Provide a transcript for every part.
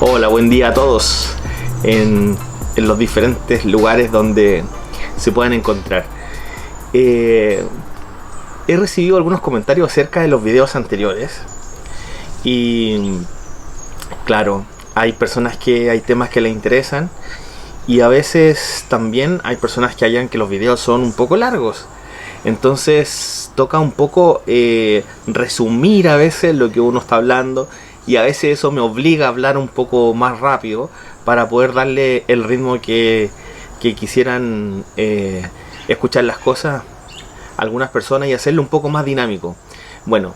Hola, buen día a todos en los diferentes lugares donde se puedan encontrar. He recibido algunos comentarios acerca de los videos anteriores y claro, hay temas que les interesan y a veces también hay personas que hallan que los videos son un poco largos. Entonces toca un poco resumir a veces lo que uno está hablando, y a veces eso me obliga a hablar un poco más rápido para poder darle el ritmo que quisieran escuchar las cosas algunas personas y hacerlo un poco más dinámico. Bueno,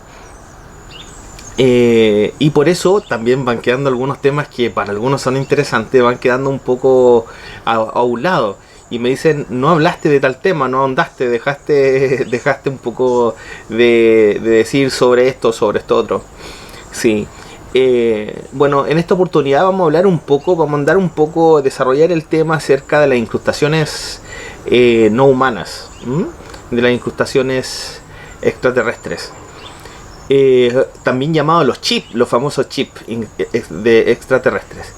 y por eso también van quedando algunos temas que para algunos son interesantes, van quedando un poco a un lado. Y me dicen, no hablaste de tal tema, no ahondaste, dejaste un poco de decir sobre esto otro. Sí. Bueno, en esta oportunidad vamos a andar un poco, desarrollar el tema acerca de las incrustaciones no humanas, de las incrustaciones extraterrestres. También llamados los chips, los famosos chips de extraterrestres.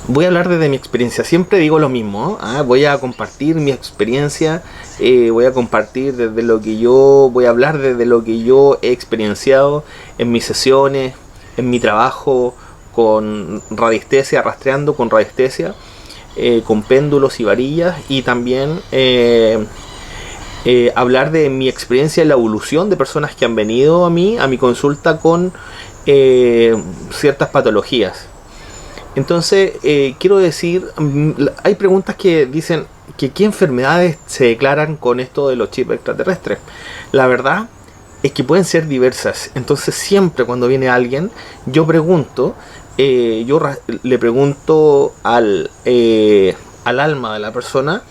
Voy a hablar desde mi experiencia, siempre digo lo mismo, voy a compartir mi experiencia, voy a compartir desde lo que yo, voy a hablar desde lo que yo he experienciado en mis sesiones, en mi trabajo con radiestesia, rastreando con radiestesia, con péndulos y varillas, y también hablar de mi experiencia en la evolución de personas que han venido a mi consulta con ciertas patologías. Entonces, quiero decir, hay preguntas que dicen que qué enfermedades se declaran con esto de los chips extraterrestres. La verdad es que pueden ser diversas. Entonces, siempre cuando viene alguien, yo pregunto, le pregunto al alma de la persona,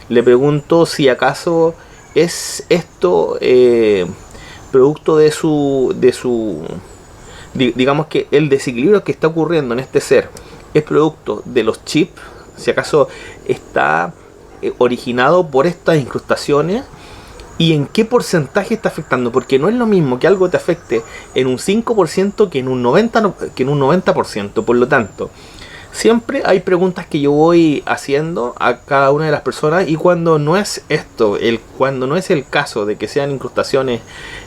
le pregunto si acaso es esto producto de su digamos que el desequilibrio que está ocurriendo en este ser es producto de los chips, si acaso está originado por estas incrustaciones, y en qué porcentaje está afectando, porque no es lo mismo que algo te afecte en un 5% que en un 90%. Por lo tanto, siempre hay preguntas que yo voy haciendo a cada una de las personas, y cuando no es cuando no es el caso de que sean incrustaciones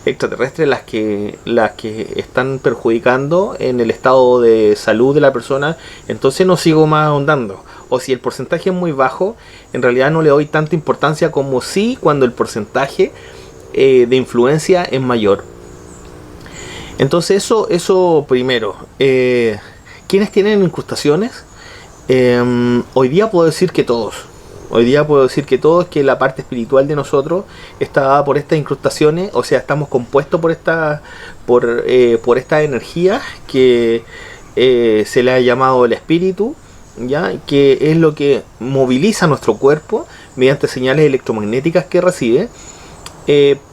extraterrestres las que están perjudicando en el estado de salud de la persona, entonces no sigo más ahondando. O si el porcentaje es muy bajo, en realidad no le doy tanta importancia como sí cuando el porcentaje de influencia es mayor. Entonces eso primero. ¿Quiénes tienen incrustaciones? Hoy día puedo decir que todos. Que la parte espiritual de nosotros está dada por estas incrustaciones, o sea, estamos compuestos por estas energías que se le ha llamado el espíritu, ¿ya? Que es lo que moviliza nuestro cuerpo mediante señales electromagnéticas que recibe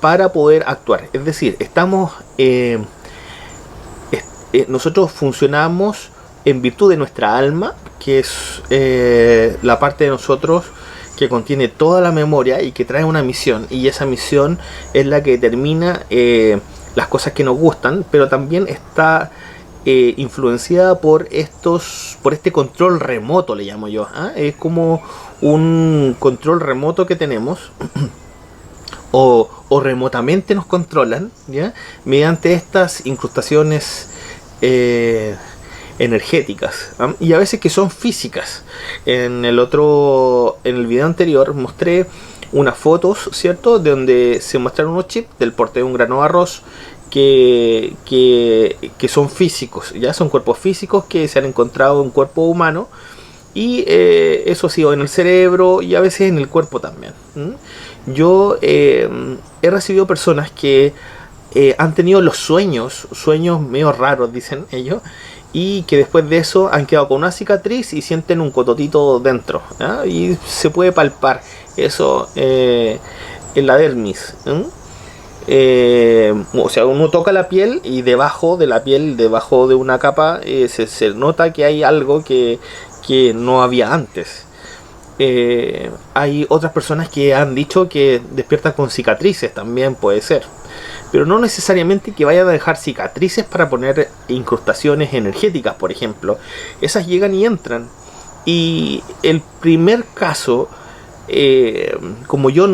para poder actuar. Es decir, nosotros funcionamos en virtud de nuestra alma, que es la parte de nosotros que contiene toda la memoria y que trae una misión, y esa misión es la que determina las cosas que nos gustan, pero también está influenciada por este control remoto, le llamo yo. Es como un control remoto que tenemos o remotamente nos controlan, ¿ya? Mediante estas incrustaciones energéticas, y a veces que son físicas. En el video anterior mostré unas fotos, ¿cierto?, de donde se muestran unos chips del porte de un grano de arroz que son físicos, ya son cuerpos físicos que se han encontrado en cuerpo humano, y eso ha sido en el cerebro y a veces en el cuerpo también. Yo he recibido personas que han tenido los sueños medio raros, dicen ellos, y que después de eso han quedado con una cicatriz y sienten un cototito dentro, ¿ya? Y se puede palpar eso en la dermis, o sea, uno toca la piel y debajo de la piel, debajo de una capa, se nota que hay algo que no había antes. Hay otras personas que han dicho que despiertan con cicatrices, también puede ser. pero no necesariamente que vayan a dejar cicatrices para poner incrustaciones energéticas, por ejemplo. Esas llegan y entran. Y el primer caso, como yo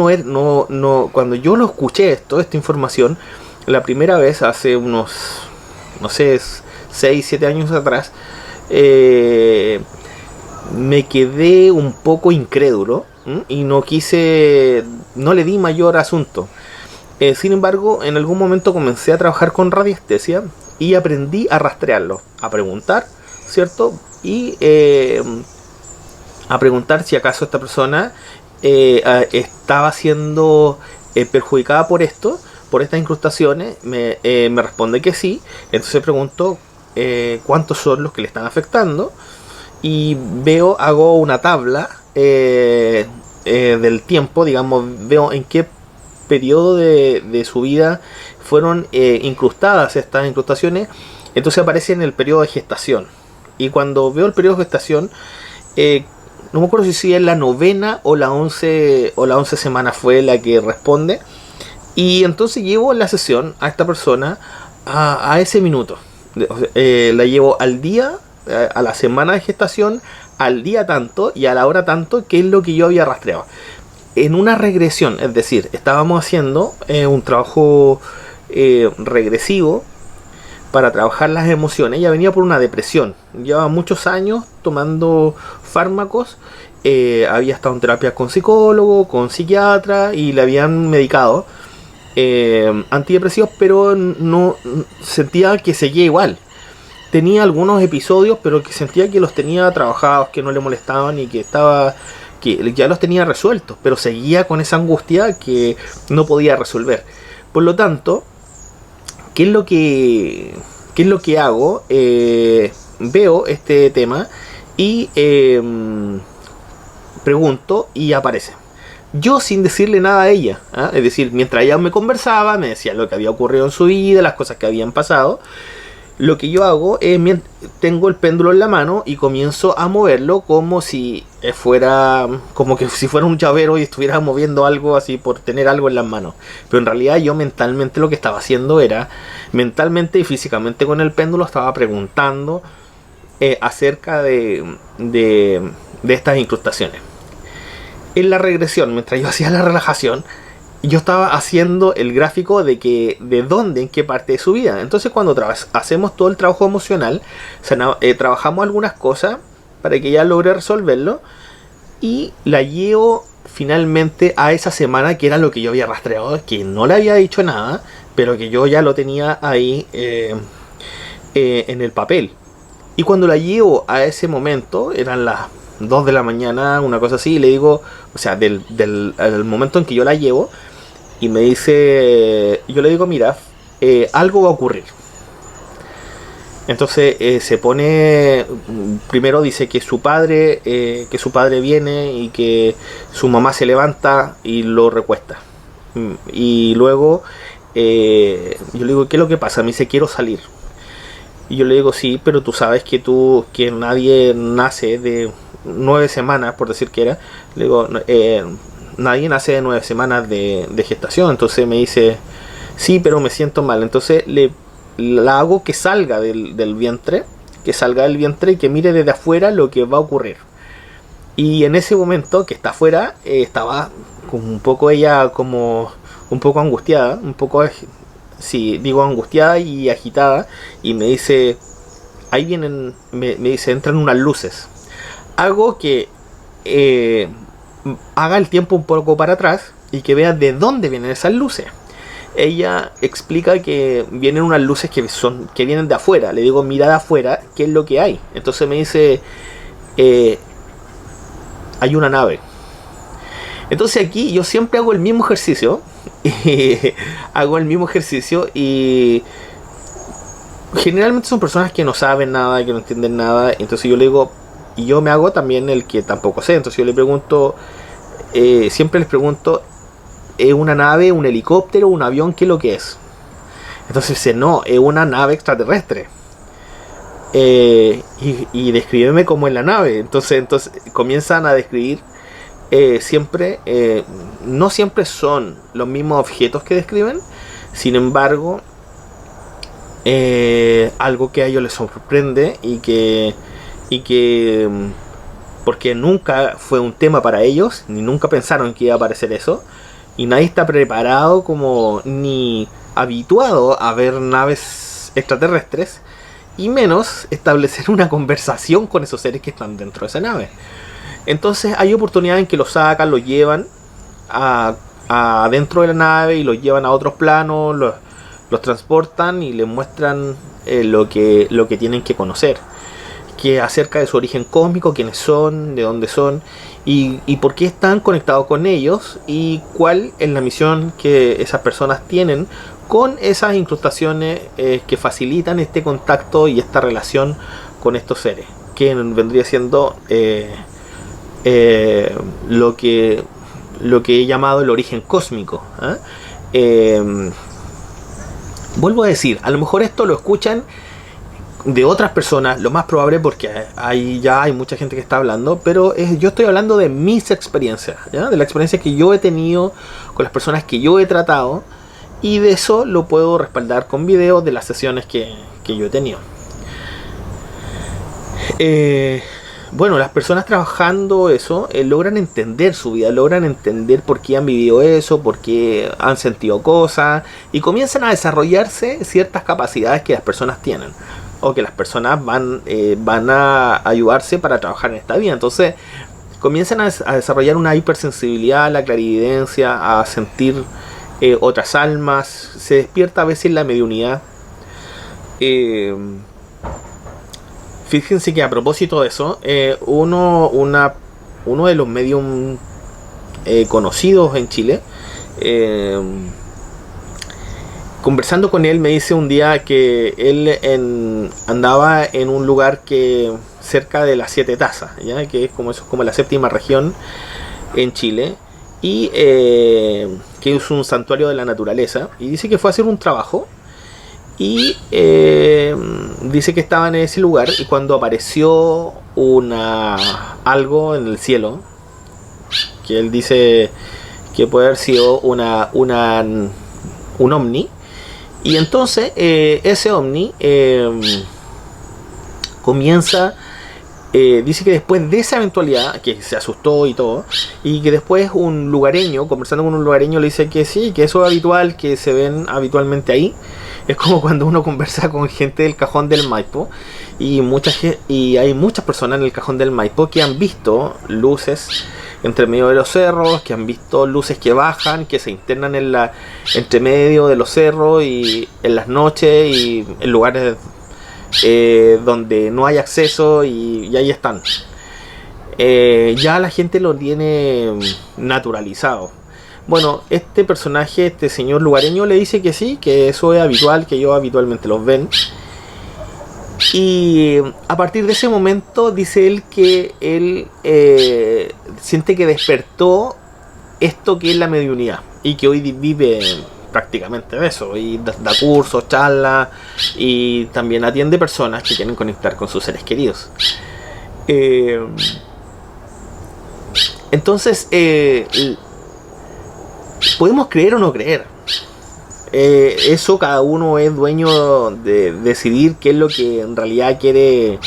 cuando yo lo escuché, toda esta información, la primera vez hace unos, no sé, 6, 7 años atrás, me quedé un poco incrédulo y no le di mayor asunto. Sin embargo, en algún momento comencé a trabajar con radiestesia y aprendí a rastrearlo, a preguntar, ¿cierto? Y a preguntar si acaso esta persona estaba siendo perjudicada por esto, por estas incrustaciones. Me responde que sí. Entonces pregunto cuántos son los que le están afectando y hago una tabla del tiempo, digamos, veo en qué periodo de su vida fueron incrustadas estas incrustaciones. Entonces aparece en el periodo de gestación, y cuando veo el periodo de gestación, no me acuerdo si es la 9ª o la 11 semana fue la que responde, y entonces llevo la sesión a esta persona a ese minuto. La llevo al día, a la semana de gestación, al día tanto y a la hora tanto, que es lo que yo había rastreado. En una regresión, es decir, estábamos haciendo un trabajo regresivo para trabajar las emociones. Ella venía por una depresión, llevaba muchos años tomando fármacos, había estado en terapia con psicólogo, con psiquiatra, y le habían medicado antidepresivos, pero no sentía que seguía igual. Tenía algunos episodios, pero que sentía que los tenía trabajados, que no le molestaban y que ya los tenía resueltos, pero seguía con esa angustia que no podía resolver. Por lo tanto, ¿qué es lo que hago? Veo este tema y pregunto, y aparece. Yo sin decirle nada a ella, ¿eh? Es decir, mientras ella me conversaba, me decía lo que había ocurrido en su vida, las cosas que habían pasado. Lo que yo hago es, tengo el péndulo en la mano y comienzo a moverlo como si fuera un llavero y estuviera moviendo algo así por tener algo en las manos. Pero en realidad yo mentalmente lo que estaba haciendo era, mentalmente y físicamente con el péndulo, estaba preguntando acerca de estas incrustaciones. En la regresión, mientras yo hacía la relajación, yo estaba haciendo el gráfico de dónde, en qué parte de su vida. Entonces cuando hacemos todo el trabajo emocional, trabajamos algunas cosas para que ella logre resolverlo, y la llevo finalmente a esa semana, que era lo que yo había rastreado, que no le había dicho nada, pero que yo ya lo tenía ahí en el papel. Y cuando la llevo a ese momento, eran las 2 de la mañana, una cosa así, y le digo, o sea, del momento en que yo la llevo, y me dice, yo le digo, mira, algo va a ocurrir. Entonces se pone, primero dice que su padre viene y que su mamá se levanta y lo recuesta. Y luego yo le digo, ¿qué es lo que pasa? Me dice, quiero salir. Y yo le digo, sí, pero tú sabes que nadie nace de 9 semanas, por decir que era. Le digo, nadie nace de 9 semanas de gestación. Entonces me dice, sí, pero me siento mal. Entonces la hago que salga del vientre, y que mire desde afuera lo que va a ocurrir. Y en ese momento que está afuera, estaba como un poco ella, como un poco angustiada, angustiada y agitada, y me dice, ahí vienen, me dice, entran unas luces. Hago que haga el tiempo un poco para atrás y que vea de dónde vienen esas luces. Ella explica que vienen unas luces que vienen de afuera. Le digo, mira de afuera, ¿qué es lo que hay? Entonces me dice, hay una nave. Entonces aquí yo siempre hago el mismo ejercicio. Y generalmente son personas que no saben nada, que no entienden nada. Entonces yo le digo, y yo me hago también el que tampoco sé. Entonces yo le pregunto, siempre les pregunto, ¿es una nave, un helicóptero, un avión? ¿Qué es lo que es? Entonces dice, no, es una nave extraterrestre. Y descríbeme cómo es la nave. Entonces comienzan a describir. No siempre son los mismos objetos que describen, Sin embargo, algo que a ellos les sorprende y que porque nunca fue un tema para ellos, ni nunca pensaron que iba a aparecer eso, y nadie está preparado como ni habituado a ver naves extraterrestres, y menos establecer una conversación con esos seres que están dentro de esa nave. Entonces hay oportunidades en que los sacan, los llevan a dentro de la nave y los llevan a otros planos, los transportan y les muestran lo que tienen que conocer, que acerca de su origen cósmico, quiénes son, de dónde son y por qué están conectados con ellos y cuál es la misión que esas personas tienen con esas incrustaciones que facilitan este contacto y esta relación con estos seres, que vendría siendo lo que he llamado el origen cósmico. Vuelvo a decir, a lo mejor esto lo escuchan de otras personas, lo más probable, porque ya hay mucha gente que está hablando, pero yo estoy hablando de mis experiencias, ¿ya? De la experiencia que yo he tenido con las personas que yo he tratado, y de eso lo puedo respaldar con videos de las sesiones que yo he tenido. Bueno, las personas trabajando eso logran entender su vida, logran entender por qué han vivido eso, por qué han sentido cosas, y comienzan a desarrollarse ciertas capacidades que las personas tienen, o que las personas van a ayudarse para trabajar en esta vida. Entonces comienzan a desarrollar una hipersensibilidad, la clarividencia, a sentir otras almas, se despierta a veces la mediunidad. Fíjense que a propósito de eso, uno de los medium conocidos en Chile, conversando con él, me dice un día que él andaba en un lugar que cerca de las Siete Tazas, ¿ya? Que es como la séptima región en Chile, y que es un santuario de la naturaleza, y dice que fue a hacer un trabajo. Y dice que estaba en ese lugar y cuando apareció algo en el cielo, que él dice que puede haber sido un ovni, y entonces ese ovni comienza, dice que después de esa eventualidad, que se asustó y todo, y que después un lugareño, conversando con un lugareño, le dice que sí, que eso es habitual, que se ven habitualmente ahí. Es como cuando uno conversa con gente del Cajón del Maipo, y hay muchas personas en el Cajón del Maipo que han visto luces entre medio de los cerros, que han visto luces que bajan, que se internan entre medio de los cerros y en las noches y en lugares donde no hay acceso, y ahí están. Ya la gente lo tiene naturalizado. Bueno, este personaje, este señor lugareño, le dice que sí, que eso es habitual, que ellos habitualmente los ven. Y a partir de ese momento dice él que él siente que despertó esto que es la mediunidad, y que hoy vive prácticamente de eso, y da cursos, charlas, y también atiende personas que quieren conectar con sus seres queridos. Entonces, podemos creer o no creer. Eso cada uno es dueño de decidir qué es lo que en realidad quiere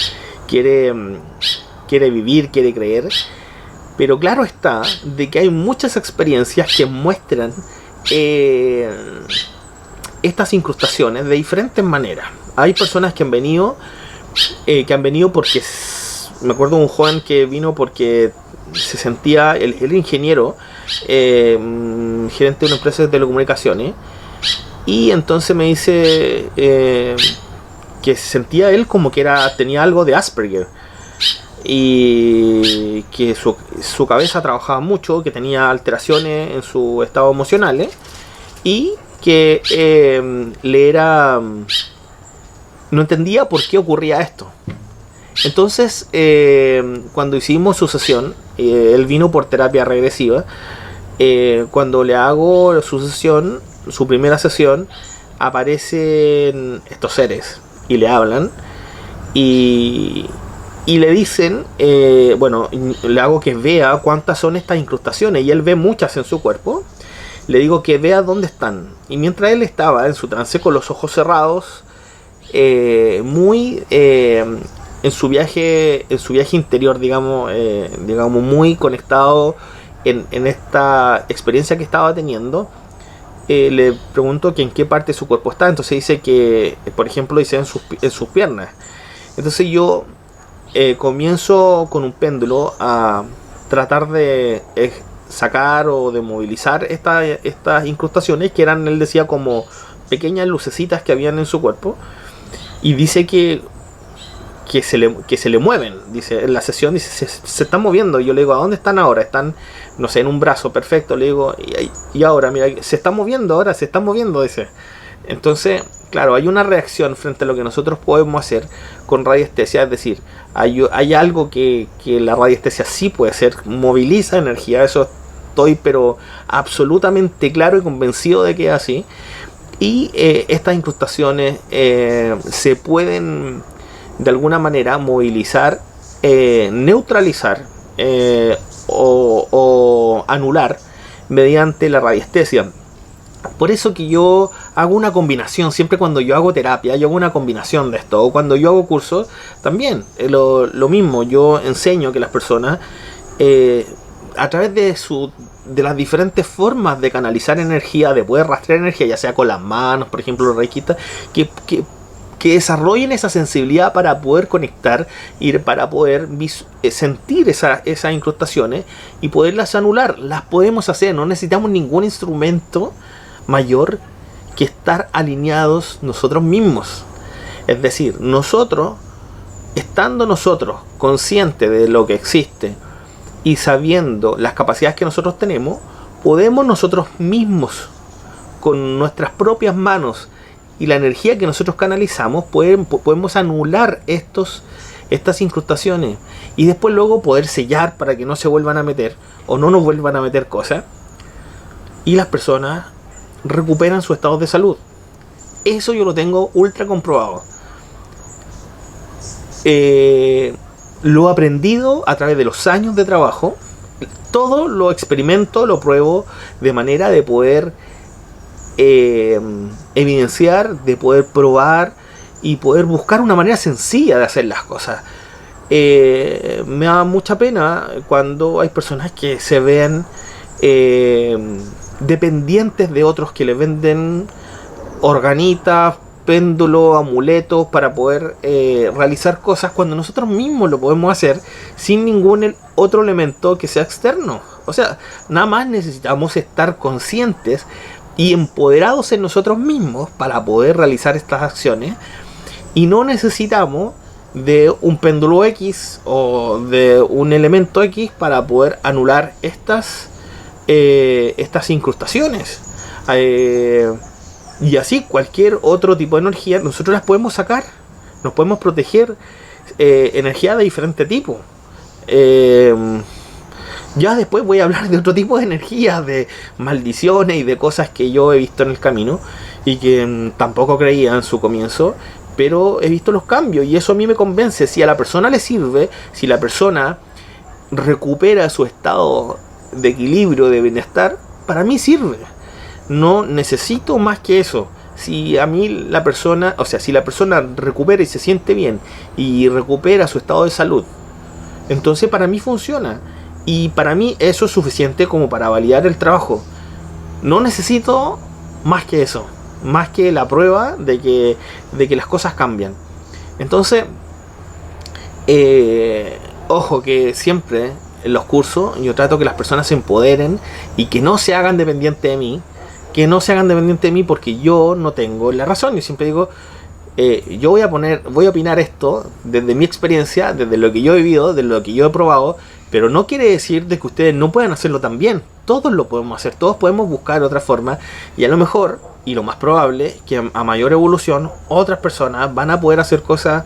vivir, quiere creer. Pero claro está de que hay muchas experiencias que muestran estas incrustaciones de diferentes maneras. Hay personas que han venido porque, me acuerdo de un joven que vino porque se sentía, el ingeniero, gerente de una empresa de telecomunicaciones, y entonces me dice que se sentía él como que tenía algo de Asperger, y que su cabeza trabajaba mucho, que tenía alteraciones en su estado emocional, y que no entendía por qué ocurría esto. Entonces, cuando hicimos su sesión, él vino por terapia regresiva. Cuando le hago su sesión, su primera sesión, aparecen estos seres y le hablan y le dicen, bueno, le hago que vea cuántas son estas incrustaciones, y él ve muchas en su cuerpo, le digo que vea dónde están. Y mientras él estaba en su trance con los ojos cerrados, muy en su viaje interior, digamos, muy conectado en esta experiencia que estaba teniendo, le pregunto que en qué parte de su cuerpo está. Entonces dice que, por ejemplo, dice en sus piernas. Entonces yo comienzo con un péndulo a tratar de sacar o de movilizar estas incrustaciones, que eran, él decía, como pequeñas lucecitas que habían en su cuerpo. Y dice que se le mueven. Dice, en la sesión dice, se están moviendo. Y yo le digo, ¿a dónde están ahora? Están, no sé, en un brazo, perfecto. Le digo, y ahora, mira, se están moviendo ahora, se están moviendo, dice. Entonces, claro, hay una reacción frente a lo que nosotros podemos hacer con radiestesia. Es decir, hay algo que la radiestesia sí puede hacer, moviliza energía. Eso estoy pero absolutamente claro y convencido de que es así. Y estas incrustaciones se pueden de alguna manera movilizar, neutralizar o anular mediante la radiestesia. Por eso que yo hago una combinación, siempre cuando yo hago terapia, yo hago una combinación de esto. O cuando yo hago cursos, también lo mismo. Yo enseño que las personas, a través de las diferentes formas de canalizar energía, de poder rastrear energía, ya sea con las manos, por ejemplo, los reikistas, que desarrollen esa sensibilidad para poder conectar y para poder sentir esas incrustaciones y poderlas anular. Las podemos hacer, no necesitamos ningún instrumento mayor que estar alineados nosotros mismos. Es decir, estando nosotros conscientes de lo que existe y sabiendo las capacidades que nosotros tenemos, podemos nosotros mismos, con nuestras propias manos y la energía que nosotros canalizamos, podemos anular estas incrustaciones y después luego poder sellar para que no se vuelvan a meter o no nos vuelvan a meter cosas, y las personas recuperan su estado de salud. Eso yo lo tengo ultra comprobado. Lo he aprendido a través de los años de trabajo. Todo lo experimento, lo pruebo de manera de poder evidenciar, de poder probar y poder buscar una manera sencilla de hacer las cosas. Me da mucha pena cuando hay personas que se ven dependientes de otros que les venden organitas, péndulos, amuletos para poder realizar cosas, cuando nosotros mismos lo podemos hacer sin ningún otro elemento que sea externo. O sea, nada más necesitamos estar conscientes y empoderados en nosotros mismos para poder realizar estas acciones, y no necesitamos de un péndulo X o de un elemento X para poder anular estas incrustaciones. Y así cualquier otro tipo de energía nosotros las podemos sacar, nos podemos proteger, energía de diferente tipo. Ya después voy a hablar de otro tipo de energías, de maldiciones y de cosas que yo he visto en el camino y que tampoco creía en su comienzo, pero he visto los cambios y eso a mí me convence. Si a la persona le sirve, si la persona recupera su estado de equilibrio, de bienestar, para mí sirve. No necesito más que eso. Si a mí la persona recupera y se siente bien y recupera su estado de salud, entonces para mí funciona. Y para mí eso es suficiente como para validar el trabajo. No necesito más que eso, más que la prueba de que las cosas cambian. Entonces, ojo, que siempre en los cursos yo trato que las personas se empoderen y que no se hagan dependientes de mí. Que no se hagan dependientes de mí porque yo no tengo la razón. Yo siempre digo, yo voy a opinar esto desde mi experiencia, desde lo que yo he vivido, desde lo que yo he probado, pero no quiere decir de que ustedes no puedan hacerlo también. Todos lo podemos hacer, todos podemos buscar otra forma, y a lo mejor, y lo más probable, que a mayor evolución, otras personas van a poder hacer cosas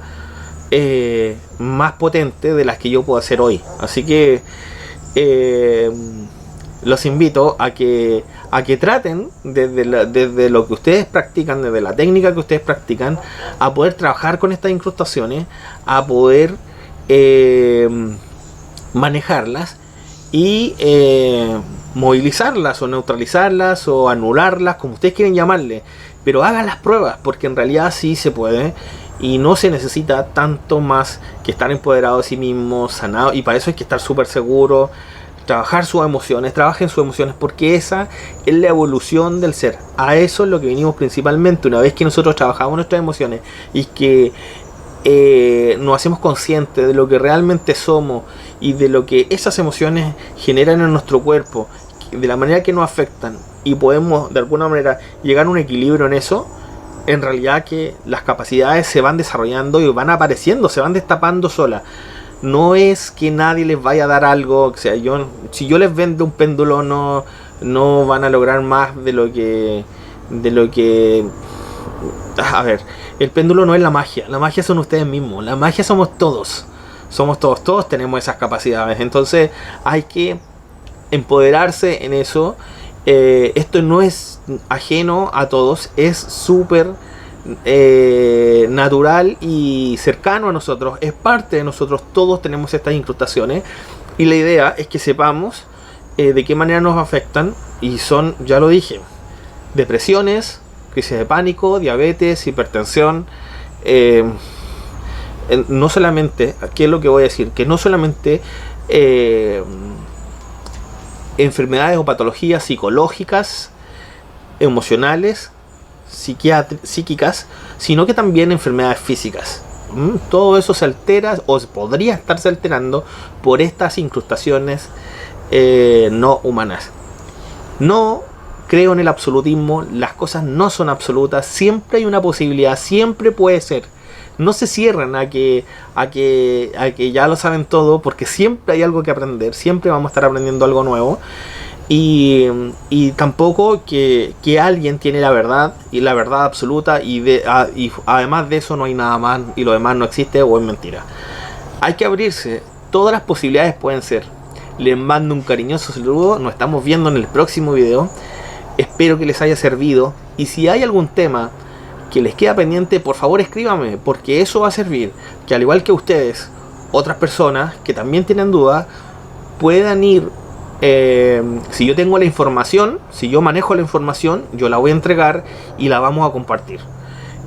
más potentes de las que yo puedo hacer hoy. Así que los invito a que traten desde lo que ustedes practican, desde la técnica que ustedes practican, a poder trabajar con estas incrustaciones, a poder manejarlas y movilizarlas o neutralizarlas o anularlas, como ustedes quieren llamarle, pero hagan las pruebas, porque en realidad sí se puede y no se necesita tanto más que estar empoderado de sí mismo, sanado, y para eso hay que estar súper seguro, trabajen sus emociones, porque esa es la evolución del ser. A eso es lo que venimos principalmente. Una vez que nosotros trabajamos nuestras emociones y que nos hacemos conscientes de lo que realmente somos y de lo que esas emociones generan en nuestro cuerpo, de la manera que nos afectan, y podemos de alguna manera llegar a un equilibrio en eso, en realidad que las capacidades se van desarrollando y van apareciendo, se van destapando solas. No es que nadie les vaya a dar algo, o sea, si yo les vendo un péndulo, no van a lograr más de lo que a ver, el péndulo no es la magia son ustedes mismos, la magia somos todos, todos tenemos esas capacidades, entonces hay que empoderarse en eso. Esto no es ajeno a todos, es súper natural y cercano a nosotros, es parte de nosotros, todos tenemos estas incrustaciones, y la idea es que sepamos de qué manera nos afectan, y son, ya lo dije, depresiones, crisis de pánico, diabetes, hipertensión, no solamente, ¿qué es lo que voy a decir? Que no solamente enfermedades o patologías psicológicas, emocionales, psíquicas, sino que también enfermedades físicas. Todo eso se altera o podría estarse alterando por estas incrustaciones no humanas. No creo en el absolutismo, las cosas no son absolutas, siempre hay una posibilidad, siempre puede ser. No se cierran a que ya lo saben todo, porque siempre hay algo que aprender, siempre vamos a estar aprendiendo algo nuevo. Y tampoco que alguien tiene la verdad y la verdad absoluta, y además de eso no hay nada más, y lo demás no existe o es mentira. Hay que abrirse, todas las posibilidades pueden ser. Les mando un cariñoso saludo, nos estamos viendo en el próximo video. Espero que les haya servido, y si hay algún tema que les queda pendiente, por favor escríbanme, porque eso va a servir que, al igual que ustedes, otras personas que también tienen dudas puedan ir. Si yo tengo la información, si yo manejo la información, yo la voy a entregar y la vamos a compartir.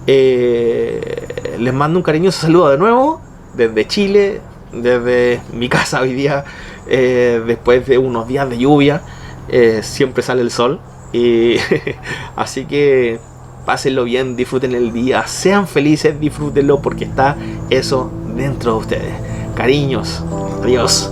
Les mando un cariñoso saludo de nuevo desde Chile, desde mi casa hoy día, después de unos días de lluvia. Siempre sale el sol, y así que pásenlo bien, disfruten el día, sean felices, disfrútenlo, porque está eso dentro de ustedes. Cariños, adiós.